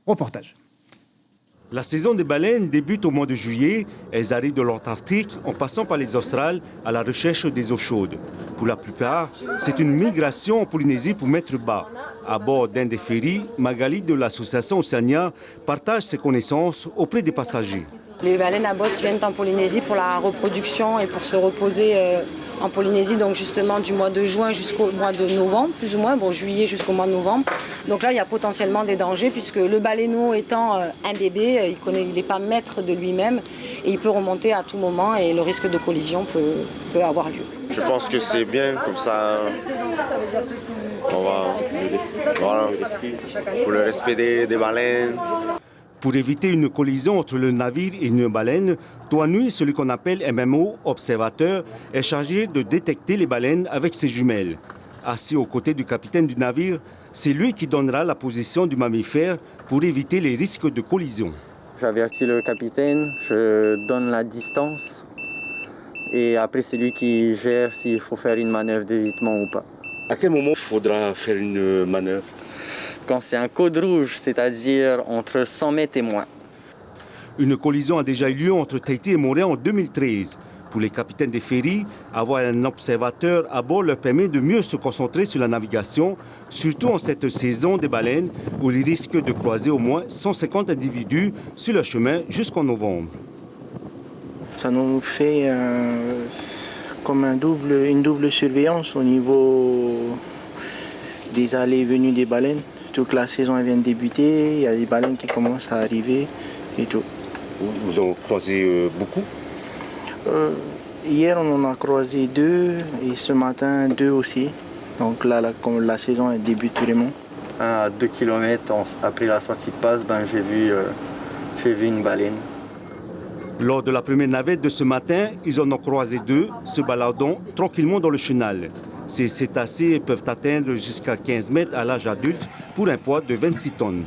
Reportage. La saison des baleines débute au mois de juillet. Elles arrivent de l'Antarctique en passant par les Australes à la recherche des eaux chaudes. Pour la plupart, c'est une migration en Polynésie pour mettre bas. À bord d'un des ferries, Magali de l'association Océania partage ses connaissances auprès des passagers. Les baleines à bosse viennent en Polynésie pour la reproduction et pour se reposer en Polynésie, donc justement du mois de juin jusqu'au mois de novembre, plus ou moins, juillet jusqu'au mois de novembre. Donc là, il y a potentiellement des dangers puisque le baleineau étant un bébé, il n'est pas maître de lui-même et il peut remonter à tout moment et le risque de collision peut avoir lieu. Je pense que c'est bien, comme ça, on va, voilà, pour le respect des baleines. Pour éviter une collision entre le navire et une baleine, Toanui, celui qu'on appelle MMO, observateur, est chargé de détecter les baleines avec ses jumelles. Assis aux côtés du capitaine du navire, c'est lui qui donnera la position du mammifère pour éviter les risques de collision. J'avertis le capitaine, je donne la distance et après c'est lui qui gère s'il faut faire une manœuvre d'évitement ou pas. À quel moment il faudra faire une manœuvre? Quand c'est un code rouge, c'est-à-dire entre 100 mètres et moins. Une collision a déjà eu lieu entre Tahiti et Montréal en 2013. Pour les capitaines des ferries, avoir un observateur à bord leur permet de mieux se concentrer sur la navigation, surtout en cette saison des baleines où ils risquent de croiser au moins 150 individus sur leur chemin jusqu'en novembre. Ça nous fait comme une double surveillance au niveau des allées et venues des baleines. Que la saison vient de débuter, il y a des baleines qui commencent à arriver et tout. Vous en croisez beaucoup? Hier, on en a croisé 2 et ce matin 2 aussi. Donc là, comme la saison débute vraiment. À 2 km après la sortie de passe, j'ai vu une baleine. Lors de la première navette de ce matin, ils en ont croisé 2, se baladant tranquillement dans le chenal. Ces cétacés peuvent atteindre jusqu'à 15 mètres à l'âge adulte pour un poids de 26 tonnes.